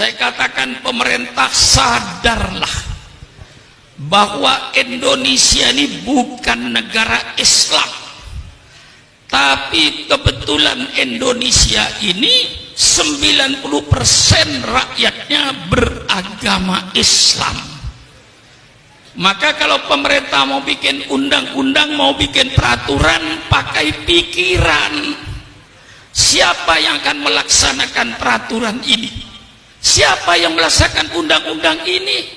Saya katakan pemerintah sadarlah bahwa Indonesia ini bukan negara Islam, tapi kebetulan Indonesia ini 90% rakyatnya beragama Islam. Maka kalau pemerintah mau bikin undang-undang, mau bikin peraturan, pakai pikiran. Siapa yang akan melaksanakan peraturan ini? Siapa yang melaksanakan undang-undang ini?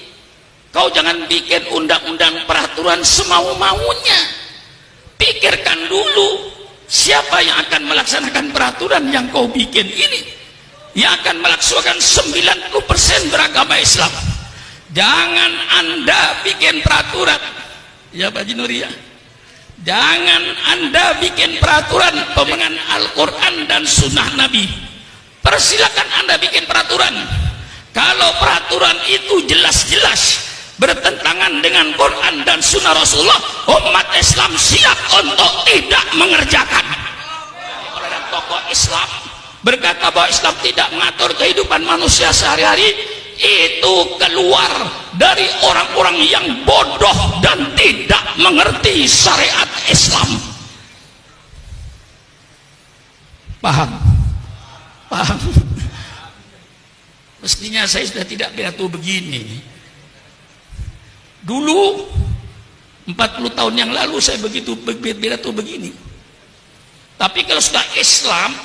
Kau jangan bikin undang-undang peraturan semau-maunya. Pikirkan dulu, siapa yang akan melaksanakan peraturan yang kau bikin ini? Yang akan melaksanakan 90% beragama Islam. Jangan Anda bikin peraturan, ya Pak Jinuria. Jangan Anda bikin peraturan pemenang Al-Quran dan Sunnah Nabi. Persilakan Anda bikin peraturan. Kalau peraturan itu jelas-jelas bertentangan dengan Quran dan Sunnah Rasulullah, umat Islam siap untuk tidak mengerjakan. Oleh tokoh Islam berkata bahwa Islam tidak mengatur kehidupan manusia sehari-hari, itu keluar dari orang-orang yang bodoh dan tidak mengerti syariat Islam. Paham? Paham? Mestinya saya sudah tidak pidato begini. Dulu 40 tahun yang lalu saya begitu pidato begini. Tapi kalau sudah Islam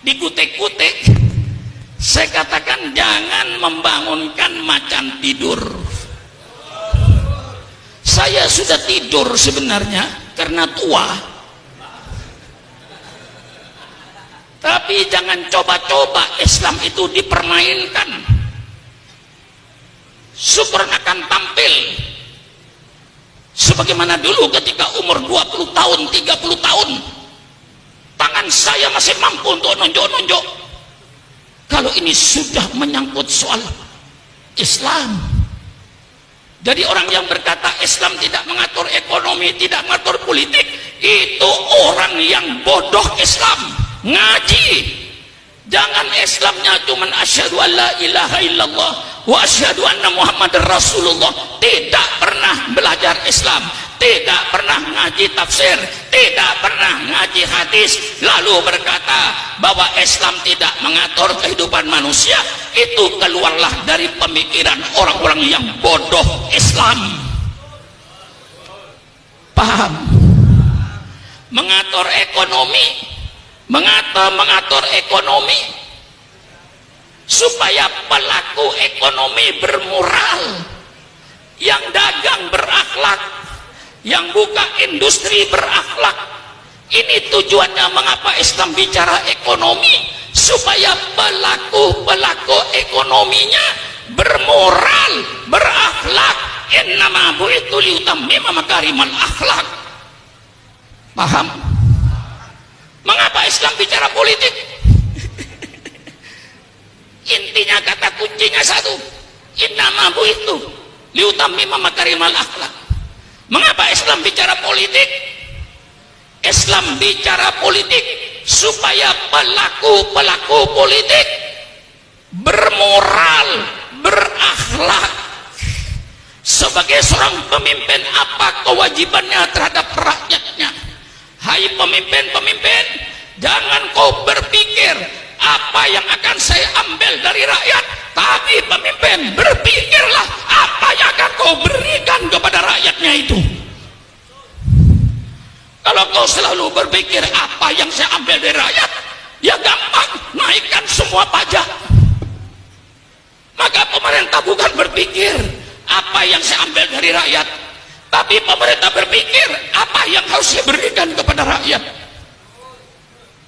dikutik-kutik, saya katakan jangan membangunkan macan tidur. Saya sudah tidur sebenarnya karena tua. Tapi jangan coba-coba Islam itu dipermainkan. Syukur akan tampil sebagaimana dulu ketika umur 20 tahun, 30 tahun. Tangan saya masih mampu untuk nonjok-nonjok. Kalau ini sudah menyangkut soal Islam. Jadi orang yang berkata Islam tidak mengatur ekonomi, tidak mengatur politik, itu orang yang bodoh Islam. Ngaji. Jangan Islamnya cuma asyhadu an la ilaha illallah wa asyhadu anna muhammadar rasulullah. Tidak pernah belajar Islam, tidak pernah ngaji tafsir, tidak pernah ngaji hadis, lalu berkata bahwa Islam tidak mengatur kehidupan manusia. Itu keluarlah dari pemikiran orang-orang yang bodoh Islam. Paham? Mengatur ekonomi, mengatur ekonomi supaya pelaku ekonomi bermoral, yang dagang berakhlak, yang buka industri berakhlak. Ini tujuannya mengapa Islam bicara ekonomi, supaya pelaku ekonominya bermoral, berakhlak. Innama bu'itsu liutammima makarimal akhlak. Paham? Mengapa Islam bicara politik? Intinya, kata kuncinya satu, innama bu'itsu liutammima makarimal akhlak. Mengapa Islam bicara politik? Islam bicara politik supaya pelaku politik bermoral, berakhlak. Sebagai seorang pemimpin, apa kewajibannya terhadap rakyatnya? Hai pemimpin-pemimpin, jangan kau berpikir apa yang akan saya ambil dari rakyat, tapi pemimpin, berpikirlah apa yang akan kau berikan kepada rakyatnya itu. Kalau kau selalu berpikir apa yang saya ambil dari rakyat, ya gampang, naikkan semua pajak. Maka pemerintah bukan berpikir apa yang saya ambil dari rakyat, tapi pemerintah berpikir apa yang harus saya berikan kepada rakyat.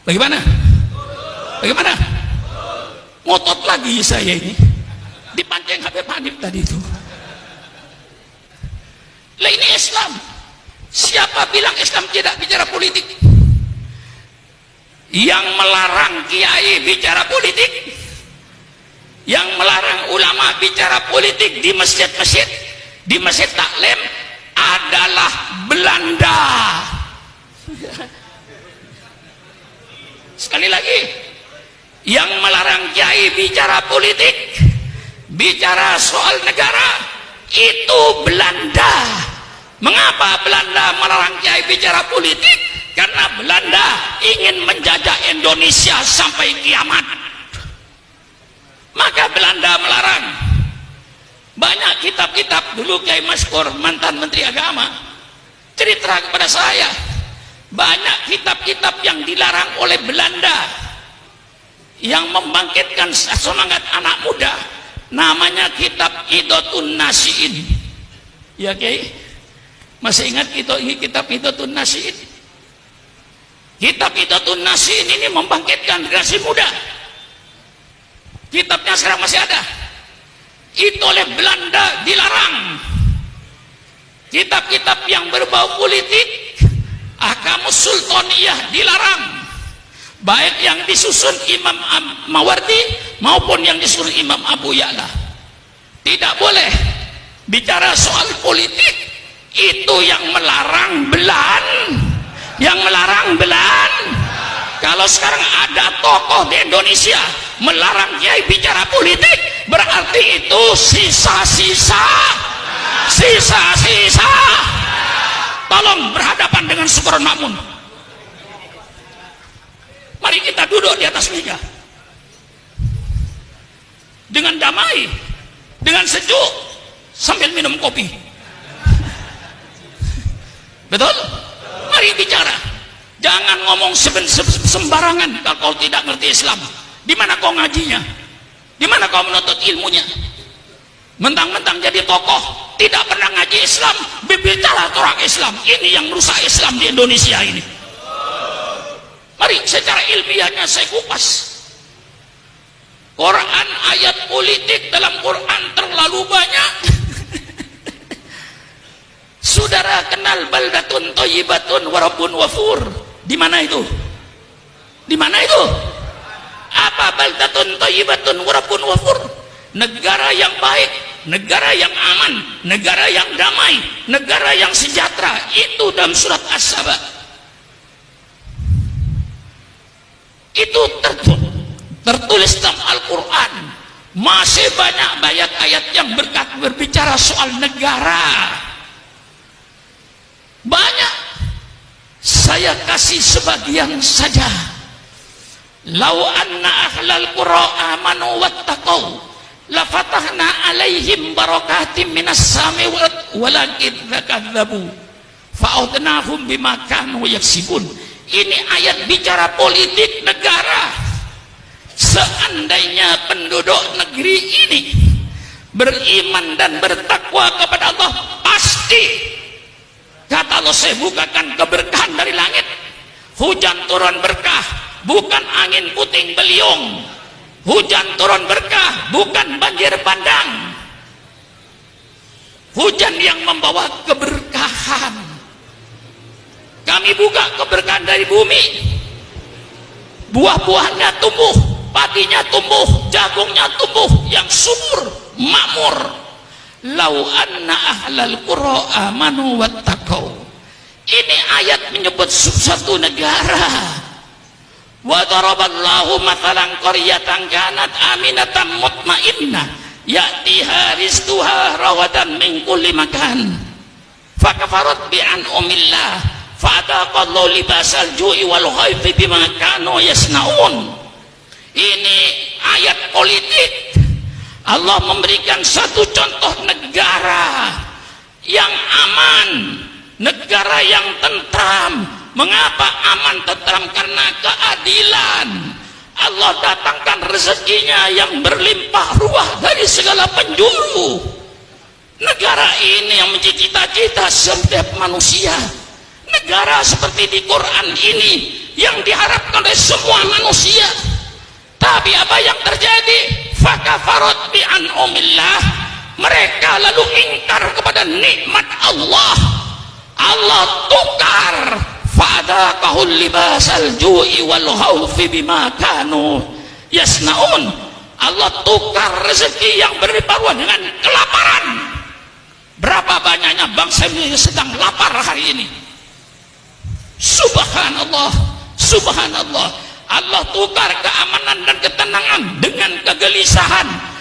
Bagaimana? Bagaimana? Ngotot lagi saya ini, dipancing Habib Hanif tadi itu. Lah ini Islam. Siapa bilang Islam tidak bicara politik? Yang melarang kiai bicara politik, yang melarang ulama bicara politik di masjid-masjid, di masjid taklim adalah Belanda. Sekali lagi, Yang melarang kiai bicara politik, bicara soal negara, itu Belanda. Mengapa Belanda melarang kiai bicara politik? Karena Belanda ingin menjajah Indonesia sampai kiamat. Maka Belanda melarang. Banyak kitab-kitab, dulu Kiai Maskur, mantan Menteri Agama, cerita kepada saya, banyak kitab-kitab yang dilarang oleh Belanda yang membangkitkan semangat anak muda. Namanya kitab Idotun Nasiin. Ya Kiai, masih ingat kitab Idotun Nasiin? Kitab Idotun Nasiin ini membangkitkan generasi muda. Kitabnya sekarang masih ada. Itu oleh Belanda dilarang. Kitab-kitab yang berbau politik, Ahkamus Sultaniyah dilarang. Baik yang disusun Imam Mawardi maupun yang disusun Imam Abu Ya'la. Tidak boleh bicara soal politik. Itu yang melarang Belanda. Yang melarang Belanda. Kalau sekarang ada tokoh di Indonesia melarang kiai bicara politik, berarti itu sisa-sisa. Tolong berhadapan dengan Sukron Makmun. Mari kita duduk di atas meja dengan damai, dengan sejuk, sambil minum kopi. Betul? Mari bicara. Jangan ngomong sembarangan kalau tidak ngerti Islam. Di mana kau ngajinya? Di mana kau menuntut ilmunya? Mentang-mentang jadi tokoh, tidak pernah ngaji Islam, berbicara orang Islam. Ini yang merusak Islam di Indonesia ini. Mari secara ilmiahnya saya kupas. Quran, ayat politik dalam Quran terlalu banyak. Saudara kenal baldatun thayyibatun wa rabbun ghafur? Di mana itu? Di mana itu? Apa baldatun thayyibatun wa rabbun ghafur? Negara yang baik, negara yang aman, negara yang damai, negara yang sejahtera. Itu dalam surat As-Saba. Itu tertulis dalam Al-Quran. Masih banyak ayat-ayat yang berbicara soal negara. Banyak. Saya kasih sebagian saja. Lau anna ahlal qura amanu wattaqau la fatahna alaihim barakatim minas sami walakin dzakadzabu fa'udnahum bima kanu yaksibun. Ini ayat bicara politik negara. Seandainya penduduk negeri ini beriman dan bertakwa kepada Allah, pasti kata Allah, saya bukakan keberkahan dari langit. Hujan turun berkah, bukan angin puting beliung. Hujan turun berkah, bukan banjir bandang. Hujan yang membawa keberkahan. Kami buka keberkahan dari bumi. Buah-buahnya tumbuh, padinya tumbuh, jagungnya tumbuh, yang subur, makmur. Lau anna ahlal qura amanu wattaqau. Ini ayat menyebut suatu negara. Wa daraballahu mathalan qaryatan kanat aminatan mutmainnah ya'tiha rizquha rawadan min kulli makan fakafarat bi an'amillah fa'adaqallahu libasal ju'i wal khawfi bima kanu yasnaun. Ini ayat politik. Allah memberikan satu contoh negara yang aman, negara yang tentram. Mengapa aman tentram? Karena keadilan. Allah datangkan rezekinya yang berlimpah ruah dari segala penjuru. Negara ini yang menjadi cita-cita setiap manusia. Negara seperti di Quran ini yang diharapkan oleh semua manusia. Tapi apa yang terjadi? Fakafarat bi an'amillah. Mereka lalu ingkar kepada nikmat Allah. Allah tukar. Fa'adaqahul libasal ju'i wal khawfi bima kanu yasnaun. Allah tukar rezeki yang berlimpah ruah dengan kelaparan. Berapa banyaknya bangsa ini sedang lapar hari ini? Subhanallah, subhanallah. Allah tukar keamanan dan ketenangan dengan kegelisahan.